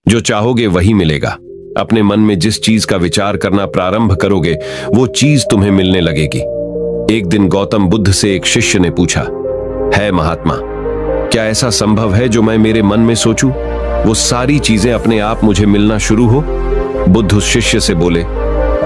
जो चाहोगे वही मिलेगा। अपने मन में जिस चीज का विचार करना प्रारंभ करोगे वो चीज तुम्हें मिलने लगेगी। एक दिन गौतम बुद्ध से एक शिष्य ने पूछा, है महात्मा, क्या ऐसा संभव है जो मैं मेरे मन में सोचूं वो सारी चीजें अपने आप मुझे मिलना शुरू हो? बुद्ध उस शिष्य से बोले,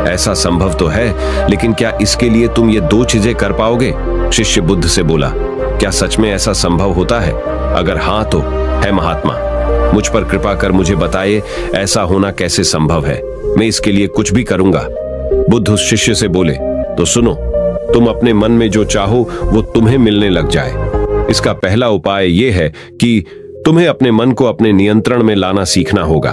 ऐसा संभव तो है, लेकिन क्या इसके लिए तुम ये दो चीजें कर पाओगे? शिष्य बुद्ध से बोला, क्या सच में ऐसा संभव होता है? अगर हाँ तो है महात्मा, मुझ पर कृपा कर मुझे बताइए ऐसा होना कैसे संभव है, मैं इसके लिए कुछ भी करूंगा। बुद्ध उस शिष्य से बोले, तो सुनो, तुम अपने मन में जो चाहो वो तुम्हें मिलने लग जाए। इसका पहला उपाय यह है कि तुम्हें अपने मन को अपने नियंत्रण में लाना सीखना होगा।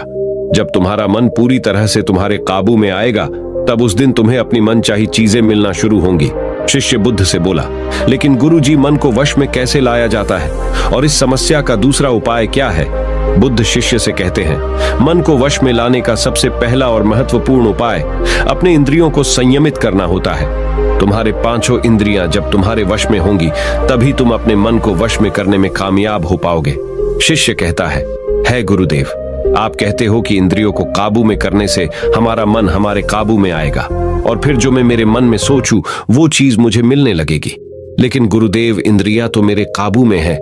जब तुम्हारा मन पूरी तरह से तुम्हारे काबू में आएगा तब उस दिन तुम्हें अपनी मनचाही चीजें मिलना शुरू होंगी। शिष्य बुद्ध से बोला, लेकिन गुरुजी, मन को वश में कैसे लाया जाता है और इस समस्या का दूसरा उपाय क्या है? बुद्ध शिष्य से कहते हैं, मन को वश में लाने का सबसे पहला और महत्वपूर्ण उपाय अपने इंद्रियों को संयमित करना होता है। तुम्हारे पांचों इंद्रियां जब तुम्हारे वश में होंगी तभी तुम अपने मन को वश में करने में कामयाब हो पाओगे। शिष्य कहता है गुरुदेव, आप कहते हो कि इंद्रियों को काबू में करने से हमारा मन हमारे काबू में आएगा और फिर जो मैं मेरे मन में सोचूं वो चीज मुझे मिलने लगेगी। लेकिन गुरुदेव, इंद्रियां तो मेरे काबू में है।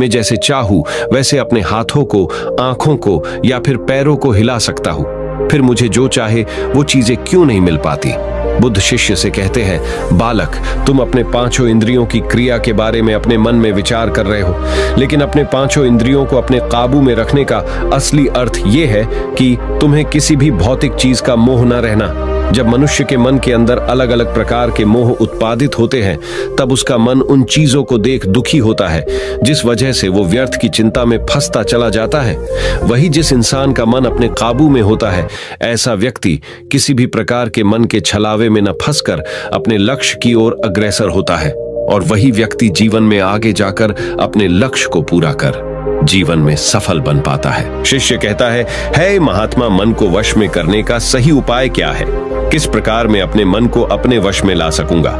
मैं जैसे चाहूं वैसे अपने हाथों को, आंखों को या फिर पैरों को हिला सकता हूं, फिर मुझे जो चाहे वो चीजें क्यों नहीं मिल पाती? बुद्ध शिष्य से कहते हैं, बालक, तुम अपने पांचों इंद्रियों की क्रिया के बारे में अपने मन में विचार कर रहे हो, लेकिन अपने पांचों इंद्रियों को अपने काबू में रखने का असली अर्थ यह है कि तुम्हें किसी भी भौतिक चीज का मोह न रहना। जब मनुष्य के मन के अंदर अलग अलग प्रकार के मोह उत्पादित होते हैं तब उसका मन उन चीजों को देख दुखी होता है, जिस वजह से वो व्यर्थ की चिंता में फंसता चला जाता है। वही जिस इंसान का मन अपने काबू में होता है, ऐसा व्यक्ति किसी भी प्रकार के मन के छलावे में न फंसकर अपने लक्ष्य की ओर अग्रसर होता है और वही व्यक्ति जीवन में आगे जाकर अपने लक्ष्य को पूरा कर जीवन में सफल बन पाता है। शिष्य कहता है महात्मा, मन को वश में करने का सही उपाय क्या है? किस प्रकार मैं अपने मन को अपने वश में ला सकूंगा?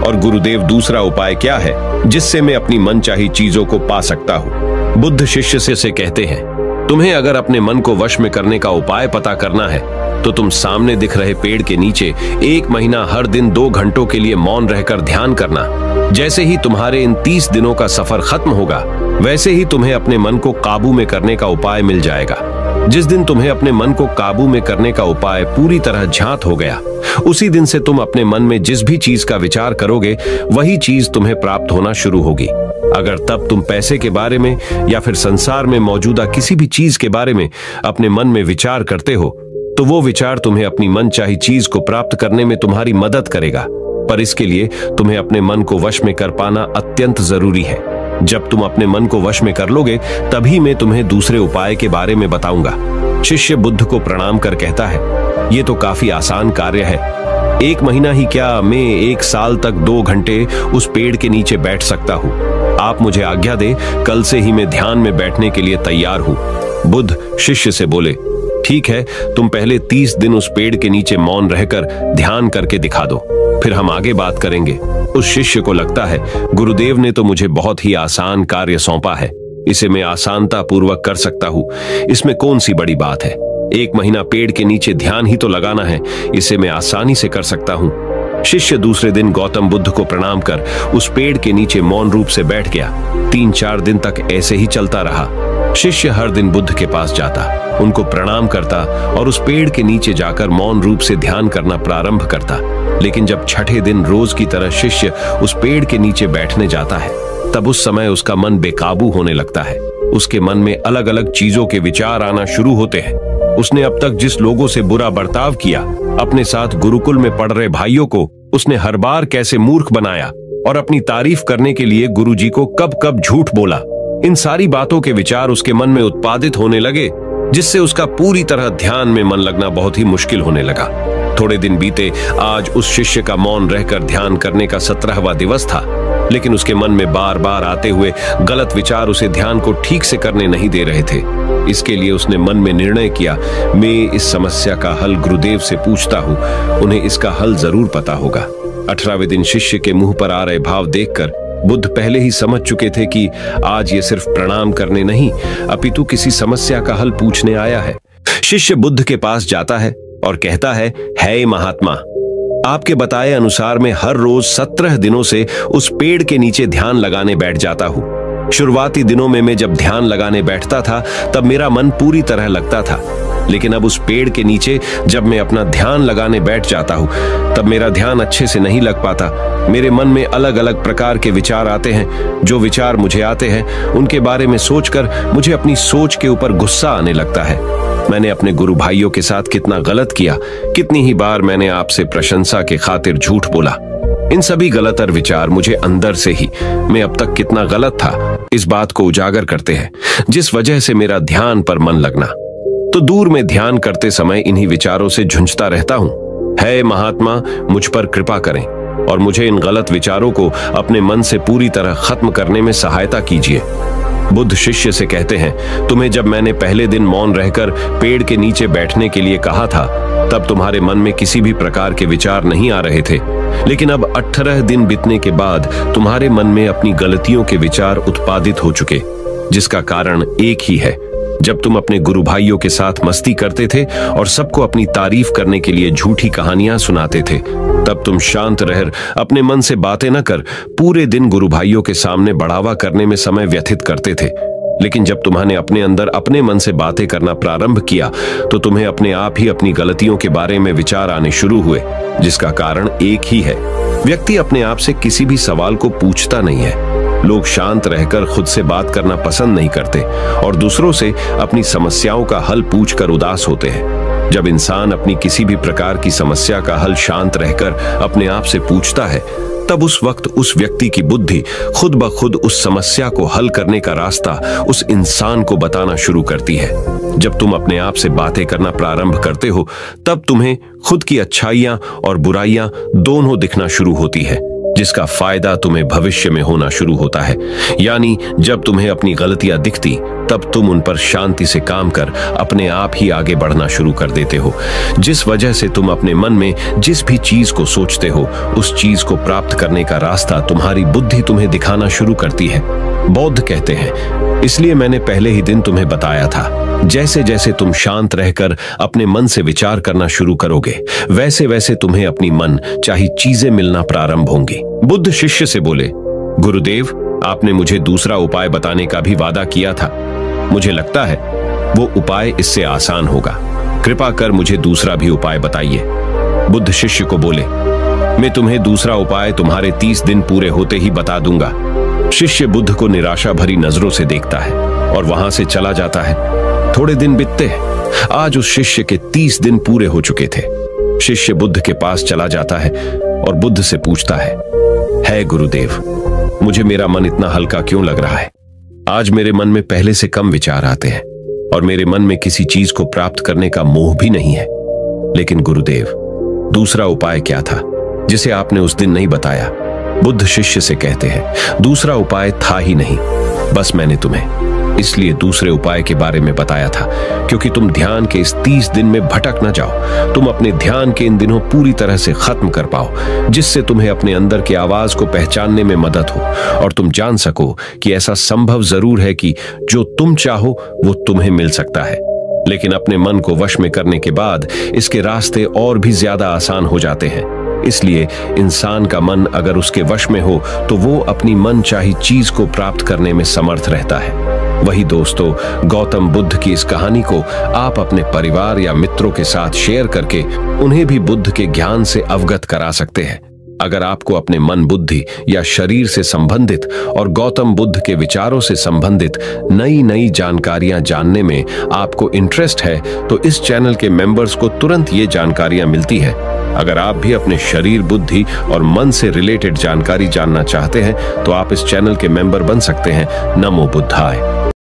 और गुरुदेव, दूसरा उपाय क्या है जिससे मैं अपनी मनचाही चीजों को पा सकता हूँ? बुद्ध शिष्य से कहते हैं, तुम्हें अगर अपने मन को वश में करने का उपाय पता करना है तो तुम सामने दिख रहे पेड़ के नीचे 1 महीना हर दिन 2 घंटों के लिए मौन रहकर ध्यान करना। जैसे ही तुम्हारे इन 30 दिनों का सफर खत्म होगा वैसे ही तुम्हें अपने मन को काबू में करने का उपाय मिल जाएगा। जिस दिन तुम्हें अपने मन को काबू में करने का उपाय पूरी तरह झांत हो गया, उसी दिन से तुम अपने मन में जिस भी चीज का विचार करोगे वही चीज तुम्हें प्राप्त होना शुरू होगी। अगर तब तुम पैसे के बारे में या फिर संसार में मौजूदा किसी भी चीज के बारे में अपने मन में विचार करते हो तो वो विचार तुम्हें अपनी मनचाही चीज को प्राप्त करने में तुम्हारी मदद करेगा। पर इसके लिए तुम्हें अपने मन को वश में कर पाना अत्यंत जरूरी है। जब तुम अपने मन को वश में कर लोगे तभी मैं तुम्हें दूसरे उपाय के बारे में बताऊंगा। शिष्य बुद्ध को प्रणाम कर कहता है, ये तो काफी आसान कार्य है। 1 महीना ही क्या, मैं 1 साल तक 2 घंटे उस पेड़ के नीचे बैठ सकता हूँ। आप मुझे आज्ञा दे, कल से ही मैं ध्यान में बैठने के लिए तैयार हूँ। बुद्ध शिष्य से बोले, ठीक है, तुम पहले 30 दिन उस पेड़ के नीचे मौन रहकर ध्यान करके दिखा दो, फिर हम आगे बात करेंगे। उस शिष्य को लगता है, गुरुदेव ने तो मुझे बहुत ही आसान कार्य सौंपा है, इसे मैं आसानता पूर्वक कर सकता हूँ, इसमें कौन सी बड़ी बात है? 1 महीना पेड़ के नीचे ध्यान ही तो लगाना है, इसे मैं आसानी से कर सकता हूँ। शिष्य दूसरे दिन गौतम बुद्ध को प्रणाम कर उस पेड़ के नीचे मौन रूप से बैठ गया। 3-4 दिन तक ऐसे ही चलता रहा। शिष्य हर दिन बुद्ध के पास जाता, उनको प्रणाम करता और उस पेड़ के नीचे जाकर मौन रूप से ध्यान करना प्रारंभ करता। लेकिन जब छठे दिन रोज की तरह शिष्य उस पेड़ के नीचे बैठने जाता है तब उस समय उसका मन बेकाबू होने लगता है। उसके मन में अलग अलग चीजों के विचार आना शुरू होते हैं। उसने अब तक जिस लोगों से बुरा बर्ताव किया, अपने साथ गुरुकुल में पढ़ रहे भाइयों को उसने हर बार कैसे मूर्ख बनाया और अपनी तारीफ करने के लिए गुरुजी को कब कब झूठ बोला, इन सारी बातों के विचार उसके मन में उत्पादित होने लगे, जिससे उसका पूरी तरह ध्यान में मन लगना बहुत ही मुश्किल होने लगा। थोड़े दिन बीते, आज उस शिष्य का मौन रहकर ध्यान करने का 17वां दिवस था, लेकिन उसके मन में बार बार आते हुए गलत विचार उसे ध्यान को ठीक से करने नहीं दे रहे थे। इसके लिए उसने मन में निर्णय किया, मैं इस समस्या का हल गुरुदेव से पूछता हूँ, उन्हें इसका हल जरूर पता होगा। 18वें दिन शिष्य के मुंह पर आ रहे भाव देखकर बुद्ध पहले ही समझ चुके थे कि आज ये सिर्फ प्रणाम करने नहीं अपितु किसी समस्या का हल पूछने आया है। शिष्य बुद्ध के पास जाता है और कहता है, हे महात्मा, आपके बताए अनुसार मैं हर रोज 17 दिनों से उस पेड़ के नीचे ध्यान लगाने बैठ जाता हूं। शुरुआती दिनों में मैं जब ध्यान लगाने बैठता था तब मेरा मन पूरी तरह लगता था, लेकिन अब उस पेड़ के नीचे जब मैं अपना ध्यान लगाने बैठ जाता हूं तब मेरा ध्यान अच्छे से नहीं लग पाता। मेरे मन में अलग अलग प्रकार के विचार आते हैं। जो विचार मुझे आते हैं उनके बारे में सोचकर मुझे अपनी सोच के ऊपर गुस्सा आने लगता है। मैंने अपने गुरु भाइयों के साथ कितना गलत किया, कितनी ही बार मैंने आपसे प्रशंसा के खातिर झूठ बोला। इन सभी गलतर विचार मुझे अंदर से ही मैं अब तक कितना गलत था इस बात को उजागर करते हैं, जिस वजह से मेरा ध्यान पर मन लगना। तो दूर में ध्यान करते समय इन्हीं विचारों से झुंझता रहता हूं। हे महात्मा, मुझ पर कृपा करें और मुझे इन गलत विचारों को अपने मन से पूरी तरह खत्म करने में सहायता कीजिए। बुद्ध शिष्य से कहते हैं, तुम्हें जब मैंने पहले दिन मौन रहकर पेड़ के नीचे बैठने के लिए कहा था तब तुम्हारे मन में किसी भी प्रकार के विचार नहीं आ रहे थे, लेकिन अब 18 दिन बीतने के बाद तुम्हारे मन में अपनी गलतियों के विचार उत्पादित हो चुके, जिसका कारण एक ही है। जब तुम अपने गुरु भाइयों के साथ मस्ती करते थे और सबको अपनी तारीफ करने के लिए झूठी कहानियां सुनाते थे, तब तुम शांत रह अपने मन से बातें न कर पूरे दिन गुरु भाइयों के सामने बढ़ावा करने में समय व्यतीत करते थे। लेकिन जब तुम्हारे अपने अंदर अपने मन से बातें करना प्रारंभ किया तो तुम्हें अपने आप ही अपनी गलतियों के बारे में विचार आने शुरू हुए, जिसका कारण एक ही है। व्यक्ति अपने आप से किसी भी सवाल को पूछता नहीं है। लोग शांत रहकर खुद से बात करना पसंद नहीं करते और दूसरों से अपनी समस्याओं का हल पूछकर उदास होते हैं। जब इंसान अपनी किसी भी प्रकार की समस्या का हल शांत रहकर अपने आप से पूछता है, तब उस वक्त उस व्यक्ति की बुद्धि खुद ब खुद उस समस्या को हल करने का रास्ता उस इंसान को बताना शुरू करती है। जब तुम अपने आप से बातें करना प्रारंभ करते हो तब तुम्हें खुद की अच्छाइयां और बुराइयां दोनों दिखना शुरू होती है, जिसका फायदा तुम्हें भविष्य में होना शुरू होता है। यानी जब तुम्हें अपनी गलतियां दिखती तब तुम उन पर शांति से काम कर अपने आप ही आगे बढ़ना शुरू कर देते हो, जिस वजह से तुम अपने मन में जिस भी चीज को सोचते हो उस चीज को प्राप्त करने का रास्ता तुम्हारी बुद्धि तुम्हें दिखाना शुरू करती है। बौद्ध कहते हैं, इसलिए मैंने पहले ही दिन तुम्हें बताया था, जैसे जैसे तुम शांत रहकर अपने मन से विचार करना शुरू करोगे वैसे वैसे तुम्हें अपनी मन चाही चीजें मिलना प्रारंभ होंगी। बुद्ध शिष्य से बोले, गुरुदेव, आपने मुझे दूसरा उपाय बताने का भी वादा किया था। मुझे लगता है वो उपाय इससे आसान होगा। कृपा कर मुझे दूसरा भी उपाय बताइए। बुद्ध शिष्य को बोले, मैं तुम्हें दूसरा उपाय तुम्हारे 30 दिन पूरे होते ही बता दूंगा। शिष्य बुद्ध को निराशा भरी नजरों से देखता है और वहां से चला जाता है। थोड़े दिन बीतते हैं। आज उस शिष्य के 30 दिन पूरे हो चुके थे। शिष्य बुद्ध के पास चला जाता है और बुद्ध से पूछता है, हे गुरुदेव, मुझे मेरा मन इतना हल्का क्यों लग रहा है? आज मेरे मन में पहले से कम विचार आते हैं और मेरे मन में किसी चीज को प्राप्त करने का मोह भी नहीं है। लेकिन गुरुदेव, दूसरा उपाय क्या था जिसे आपने उस दिन नहीं बताया? बुद्ध शिष्य से कहते हैं, दूसरा उपाय था ही नहीं, बस मैंने तुम्हें इसलिए दूसरे उपाय के बारे में बताया था क्योंकि तुम ध्यान के इस 30 दिन में भटक न जाओ। तुम अपने ध्यान के इन दिनों पूरी तरह से खत्म कर पाओ, जिससे तुम्हें अपने अंदर की आवाज को पहचानने में मदद हो और तुम जान सको कि ऐसा संभव जरूर है कि जो तुम चाहो वो तुम्हें मिल सकता है। लेकिन अपने मन को वश में करने के बाद इसके रास्ते और भी ज्यादा आसान हो जाते हैं। इसलिए इंसान का मन अगर उसके वश में हो तो वो अपनी मन चाही चीज को प्राप्त करने में समर्थ रहता है। वही दोस्तों, गौतम बुद्ध की इस कहानी को आप अपने परिवार या मित्रों के साथ शेयर करके उन्हें भी बुद्ध के ज्ञान से अवगत करा सकते हैं। अगर आपको अपने मन, बुद्धि या शरीर से संबंधित और गौतम बुद्ध के विचारों से संबंधित नई नई जानकारियां जानने में आपको इंटरेस्ट है तो इस चैनल के मेंबर्स को तुरंत ये जानकारियां मिलती है। अगर आप भी अपने शरीर, बुद्धि और मन से रिलेटेड जानकारी जानना चाहते हैं तो आप इस चैनल के मेंबर बन सकते हैं। नमो बुद्धाय।